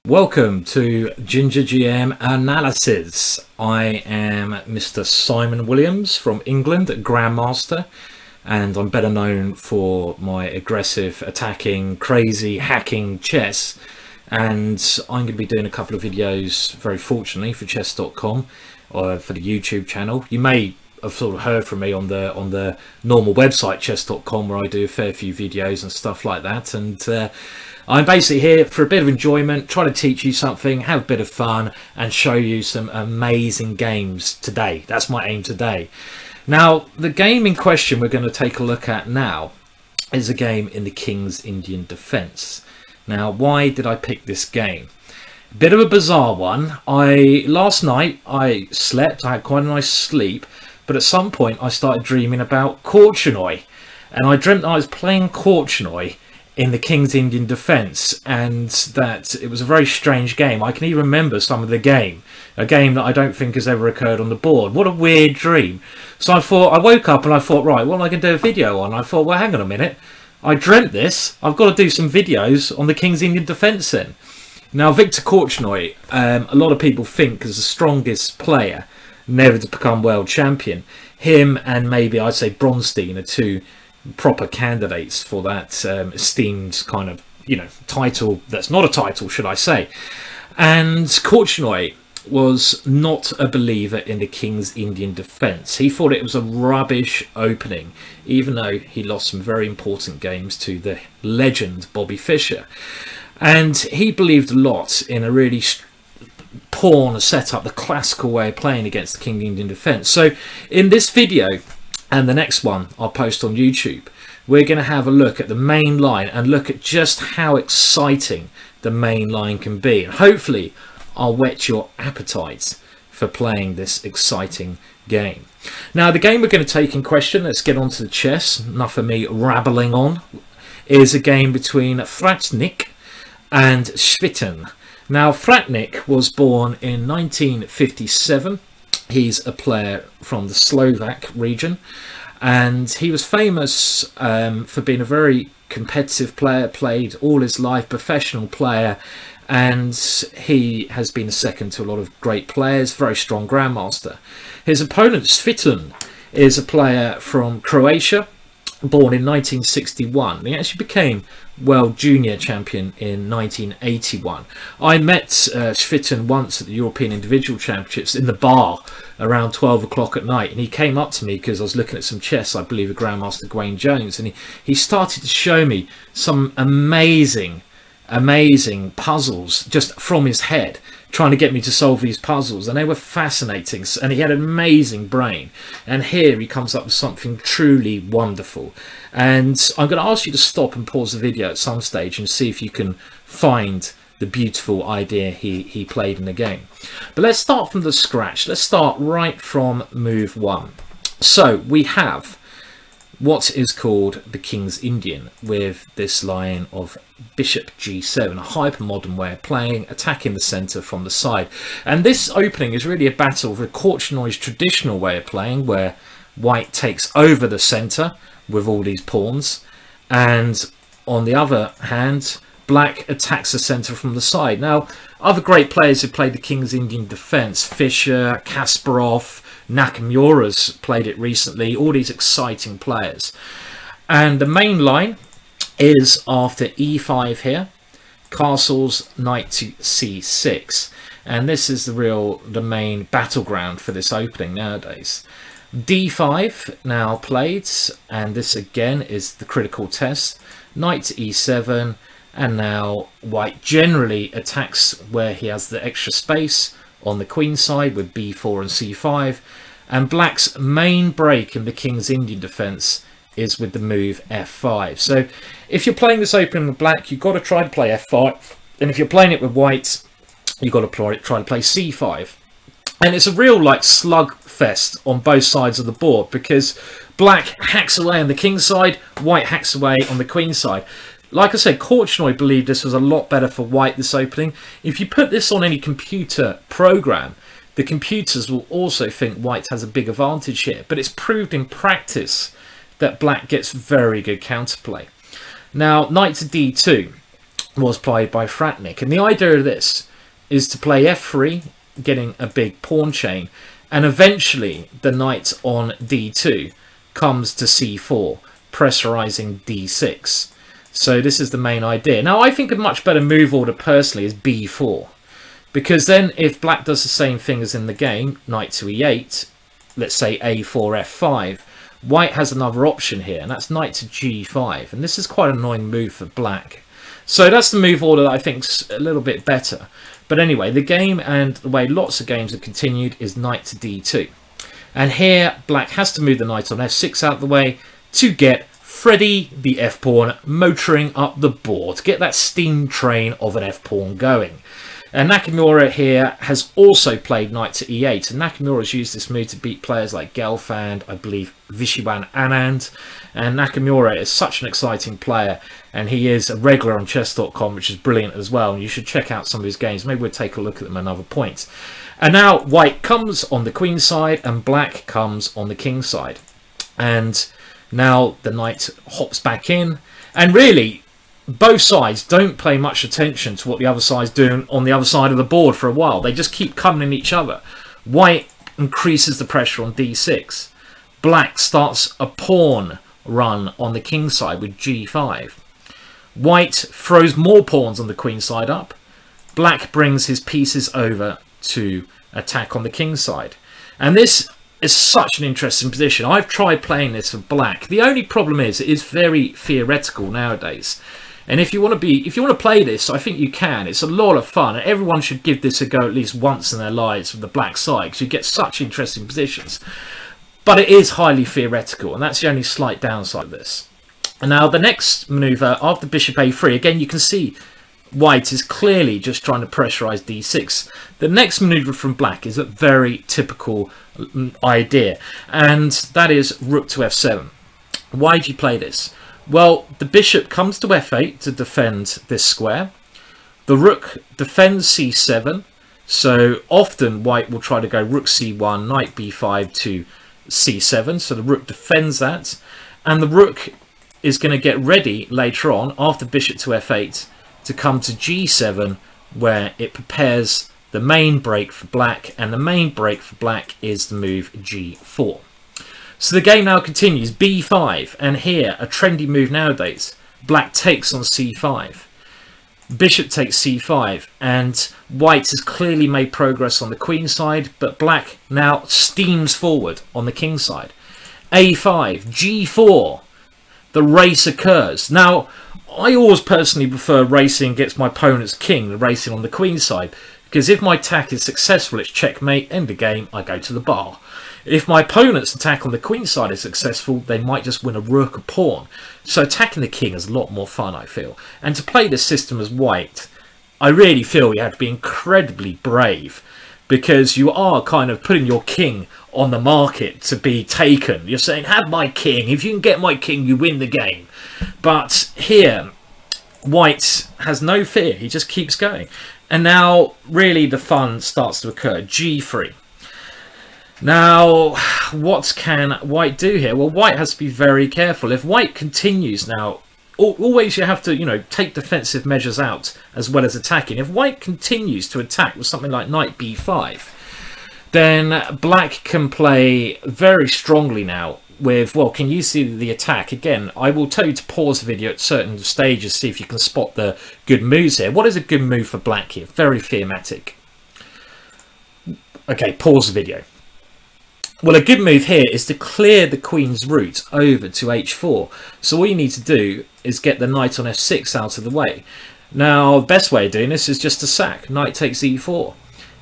Welcome to GingerGM Analysis. I am Mr. Simon Williams from England, Grandmaster, and I'm better known for my aggressive, attacking, crazy, hacking chess. And I'm going to be doing a couple of videos, very fortunately, for Chess.com, or for the YouTube channel. You may have sort of heard from me on the normal website, Chess.com, where I do a fair few videos and stuff like that. And I'm basically here for a bit of enjoyment, try to teach you something, have a bit of fun, and show you some amazing games today. That's my aim today. Now, the game in question we're going to take a look at now is a game in the King's Indian Defence. Now, why did I pick this game? Bit of a bizarre one. Last night I slept, I had quite a nice sleep, but at some point I started dreaming about Korchnoi, and I dreamt I was playing Korchnoi in the King's Indian Defence, and that it was a very strange game. I can even remember some of the game, a game that I don't think has ever occurred on the board. What a weird dream. So I woke up and I thought, right, what am I going to do a video on? I thought, well, hang on a minute, I dreamt this, I've got to do some videos on the King's Indian Defence then. Now, Viktor Korchnoi, a lot of people think is the strongest player never to become world champion. Him and maybe I'd say Bronstein are two proper candidates for that esteemed kind of, title that's not a title, should I say. And Korchnoi was not a believer in the King's Indian Defence. He thought it was a rubbish opening, even though he lost some very important games to the legend Bobby Fischer. And he believed a lot in a really pawn setup, the classical way of playing against the King's Indian Defence. So in this video, and the next one I'll post on YouTube, we're going to have a look at the main line and look at just how exciting the main line can be. And hopefully I'll whet your appetite for playing this exciting game. Now, the game we're going to take in question, let's get on to the chess, enough of me rabbling on, is a game between Fratnik and Sviten. Now, Fratnik was born in 1957. He's a player from the Slovak region, and he was famous for being a very competitive player, played all his life, professional player, and he has been a second to a lot of great players, very strong grandmaster. His opponent, Sviten, is a player from Croatia, born in 1961. He actually became world junior champion in 1981. I met Sviten once at the European Individual Championships in the bar around 12 o'clock at night, and he came up to me because I was looking at some chess, I believe, with Grandmaster Gwaine Jones, and he started to show me some amazing puzzles just from his head, trying to get me to solve these puzzles, and they were fascinating, and he had an amazing brain. And here he comes up with something truly wonderful, and I'm going to ask you to stop and pause the video at some stage and see if you can find the beautiful idea he played in the game. But let's start from the scratch. Let's start right from move one. So we have what is called the King's Indian, with this line of Bishop G7, a hyper-modern way of playing, attacking the centre from the side. And this opening is really a battle with Korchnoi's traditional way of playing, where white takes over the centre with all these pawns, and on the other hand, black attacks the centre from the side. Now, other great players who played the King's Indian Defence, Fischer, Kasparov, Nakamura's played it recently, all these exciting players. And the main line is after e5 here, castles, knight to c6. And this is the main battleground for this opening nowadays. d5 now played, and this again is the critical test. Knight to e7, and now white generally attacks where he has the extra space on the queen side with b4 and c5, and black's main break in the King's Indian Defence is with the move f5. So if you're playing this opening with black, you've got to try to play f5, and if you're playing it with white, you've got to try to play c5. And it's a real slugfest on both sides of the board, because black hacks away on the king side, white hacks away on the queen side. Like I said, Korchnoi believed this was a lot better for white, this opening. If you put this on any computer program, the computers will also think white has a big advantage here. But it's proved in practice that black gets very good counterplay. Now, knight to d2. was played by Fratnik. And the idea of this is to play f3, getting a big pawn chain, and eventually the knight on d2 comes to c4, pressurizing d6. So this is the main idea. Now I think a much better move order personally is b4, because then if black does the same thing as in the game, knight to e8, let's say a4, f5, white has another option here, and that's knight to g5, and this is quite an annoying move for black. So that's the move order that I think's a little bit better. But anyway, the game, and the way lots of games have continued, is knight to d2. And here, black has to move the knight on f6 out of the way to get Freddy, the f-pawn, motoring up the board, to get that steam train of an f-pawn going. And Nakamura here has also played knight to e8, and Nakamura has used this move to beat players like Gelfand, I believe Vishiban Anand, and Nakamura is such an exciting player, and he is a regular on Chess.com, which is brilliant as well, and you should check out some of his games. Maybe we'll take a look at them at another point. And now white comes on the queen side and black comes on the king side, and now the knight hops back in, and really both sides don't pay much attention to what the other side's doing on the other side of the board for a while. They just keep coming at each other. White increases the pressure on d6. Black starts a pawn run on the king side with g5. White throws more pawns on the queen side up. Black brings his pieces over to attack on the king side. And this is such an interesting position. I've tried playing this for black. The only problem is it is very theoretical nowadays. And if you want to play this, I think you can. It's a lot of fun, and everyone should give this a go at least once in their lives from the black side, because you get such interesting positions. But it is highly theoretical, and that's the only slight downside of this. And now the next maneuver after bishop a3, again you can see white is clearly just trying to pressurize d6. The next maneuver from black is a very typical idea, and that is rook to f7. Why do you play this? Well, the bishop comes to f8 to defend this square. The rook defends c7. So often white will try to go rook c1, knight b5 to c7. So the rook defends that. And the rook is going to get ready later on, after bishop to f8, to come to g7, where it prepares the main break for black. And the main break for black is the move g4. So the game now continues, b5, and here, a trendy move nowadays, black takes on c5. Bishop takes c5, and white has clearly made progress on the queen side, but black now steams forward on the king side. a5, g4, the race occurs. Now, I always personally prefer racing against my opponent's king than racing on the queen side, because if my attack is successful, it's checkmate, end of game, I go to the bar. If my opponent's attack on the queen side is successful, they might just win a rook or pawn. So attacking the king is a lot more fun, I feel. And to play this system as white, I really feel you have to be incredibly brave, because you are kind of putting your king on the market to be taken. You're saying, have my king. If you can get my king, you win the game. But here, white has no fear. He just keeps going. And now, really, the fun starts to occur. g3. Now, what can white do here? Well, white has to be very careful. If white continues now, always you have to, you know, take defensive measures out as well as attacking. If white continues to attack with something like knight b5, then black can play very strongly now with, well, can you see the attack? Again, I will tell you to pause the video at certain stages, see if you can spot the good moves here. What is a good move for black here? Very thematic. Okay, pause the video. Well, a good move here is to clear the queen's route over to h4. So all you need to do is get the knight on f6 out of the way. Now, the best way of doing this is just to sack. Knight takes e4.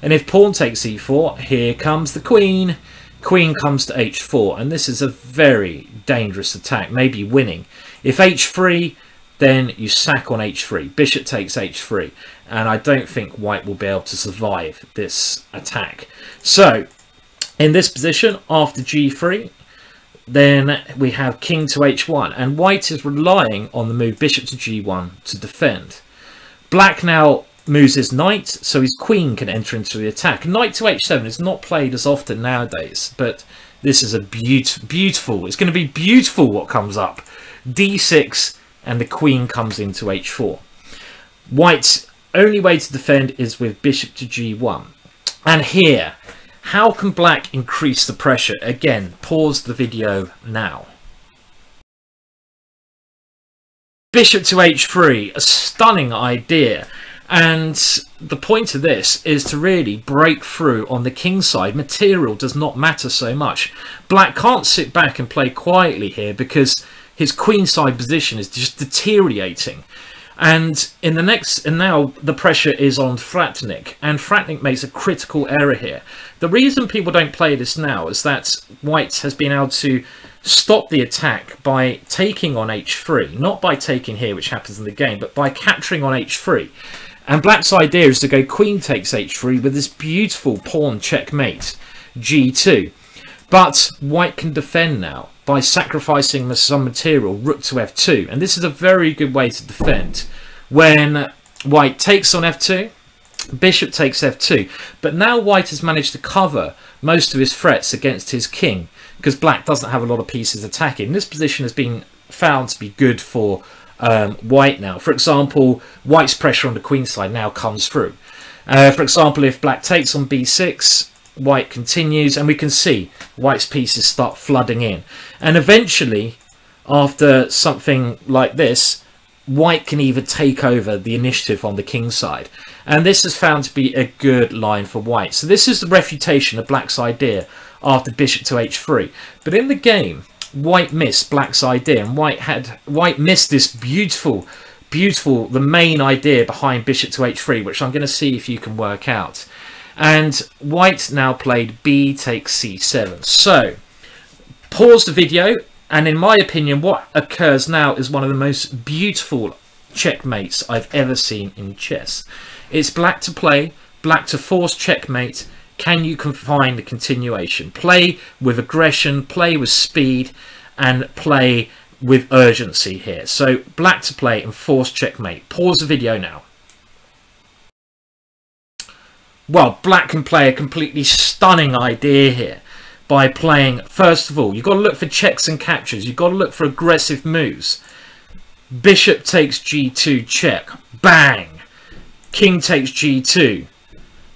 And if pawn takes e4, here comes the queen. Queen comes to h4. And this is a very dangerous attack, maybe winning. If h3, then you sack on h3. Bishop takes h3. And I don't think white will be able to survive this attack. So in this position, after g3, then we have king to h1, and white is relying on the move bishop to g1 to defend. Black now moves his knight, so his queen can enter into the attack. Knight to h7 is not played as often nowadays, but this is a beautiful, it's going to be beautiful what comes up. d6, and the queen comes into h4. White's only way to defend is with bishop to g1. And here, how can black increase the pressure? Again, pause the video now. Bishop to h3, a stunning idea. And the point of this is to really break through on the king side. Material does not matter so much. Black can't sit back and play quietly here because his queenside position is just deteriorating. And now the pressure is on Fratnik, and Fratnik makes a critical error here. The reason people don't play this now is that White has been able to stop the attack by taking on h3, not by taking here, which happens in the game, but by capturing on h3. And Black's idea is to go queen takes h3 with this beautiful pawn checkmate, g2. But White can defend now by sacrificing some material, rook to f2. And this is a very good way to defend. When White takes on f2, bishop takes f2. But now White has managed to cover most of his threats against his king, because Black doesn't have a lot of pieces attacking. This position has been found to be good for White now. For example, White's pressure on the queen side now comes through. For example, if Black takes on b6, White continues, and we can see White's pieces start flooding in. And eventually, after something like this, White can even take over the initiative on the king side. And this is found to be a good line for White. So this is the refutation of Black's idea after bishop to h3. But in the game, White missed Black's idea, and White missed this beautiful, the main idea behind bishop to h3, which I'm going to see if you can work out. And White now played b takes c7. So, pause the video, and in my opinion, what occurs now is one of the most beautiful checkmates I've ever seen in chess. It's Black to play, Black to force checkmate. Can you find the continuation? Play with aggression, play with speed, and play with urgency here. So, Black to play and force checkmate. Pause the video now. Well, Black can play a completely stunning idea here by playing, first of all, you've got to look for checks and captures. You've got to look for aggressive moves. Bishop takes g2 check. Bang! King takes g2.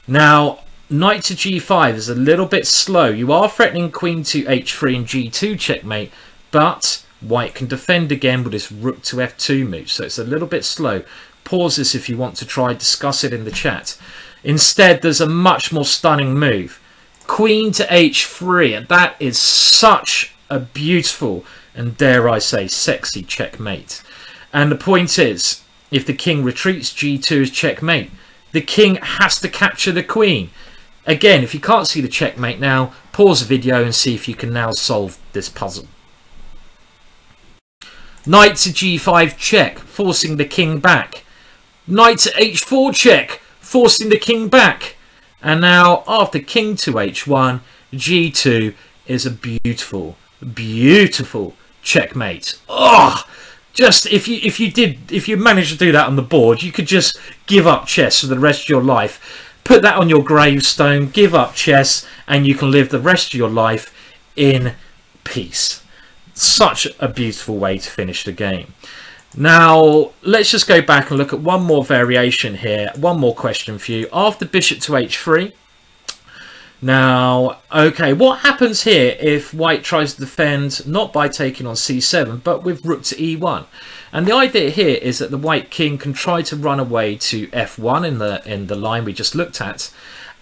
Now, knight to g5 is a little bit slow. You are threatening queen to h3 and g2 checkmate, but White can defend again with this rook to f2 move. So it's a little bit slow. Pause this if you want to try, discuss it in the chat. Instead, there's a much more stunning move. Queen to h3, and that is such a beautiful and, dare I say, sexy checkmate. And the point is, if the king retreats, g2 is checkmate. The king has to capture the queen. Again, if you can't see the checkmate now, pause the video and see if you can now solve this puzzle. Knight to g5 check, forcing the king back. Knight to h4 check, forcing the king back. And now, after king to h1, g2 is a beautiful, beautiful checkmate. Oh, just if you managed to do that on the board, you could just give up chess for the rest of your life. Put that on your gravestone, give up chess, and you can live the rest of your life in peace. Such a beautiful way to finish the game. Now, let's just go back and look at one more variation here. One more question for you. After bishop to h3. Now, okay, what happens here if White tries to defend not by taking on c7, but with rook to e1? And the idea here is that the White king can try to run away to f1 in the line we just looked at.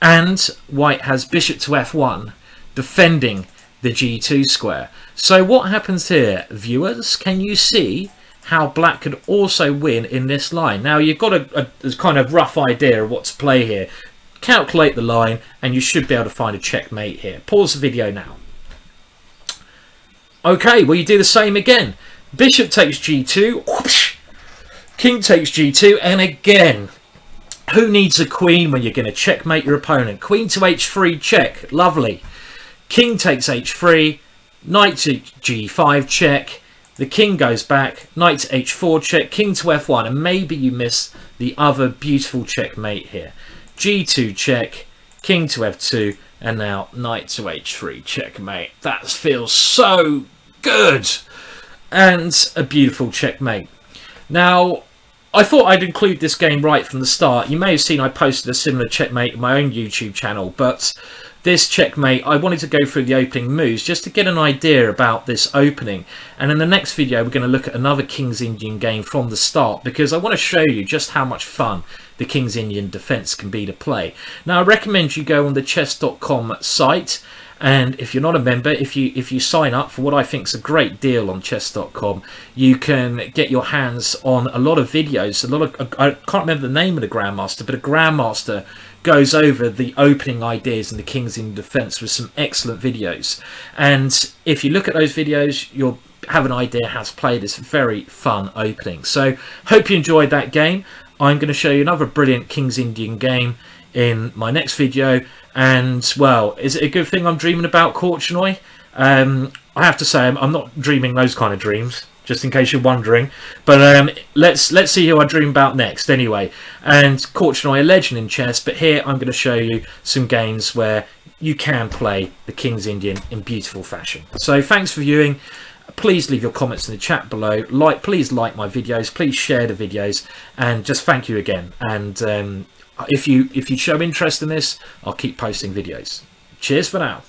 And White has bishop to f1, defending the g2 square. So what happens here, viewers? Can you see how Black could also win in this line? Now, you've got a kind of rough idea of what to play here. Calculate the line, and you should be able to find a checkmate here. Pause the video now. Okay, well, you do the same again. Bishop takes g2. Whoosh, king takes g2, and again, who needs a queen when you're going to checkmate your opponent? Queen to h3 check. Lovely. King takes h3. Knight to g5 check. The king goes back, knight to h4 check, king to f1, and maybe you miss the other beautiful checkmate here. g2 check, king to f2, and now knight to h3 checkmate. That feels so good! And a beautiful checkmate. Now, I thought I'd include this game right from the start. You may have seen I posted a similar checkmate on my own YouTube channel, but this checkmate, I wanted to go through the opening moves just to get an idea about this opening. And in the next video, we're going to look at another King's Indian game from the start, because I want to show you just how much fun the King's Indian defense can be to play. Now, I recommend you go on the Chess.com site. And if you're not a member, if you sign up for what I think is a great deal on Chess.com, you can get your hands on a lot of videos. I can't remember the name of the Grandmaster, but a Grandmaster goes over the opening ideas in the King's Indian defense with some excellent videos. And if you look at those videos, you'll have an idea how to play this very fun opening. So hope you enjoyed that game. I'm going to show you another brilliant King's Indian game in my next video. And well, is it a good thing I'm dreaming about Korchnoi? I have to say I'm not dreaming those kind of dreams, just in case you're wondering. But let's see who I dream about next anyway. And Korchnoi, a legend in chess, but here I'm going to show you some games where you can play the King's Indian in beautiful fashion. So thanks for viewing. Please leave your comments in the chat below. Please like my videos. Please share the videos, and just thank you again. And if you show interest in this, I'll keep posting videos. Cheers for now.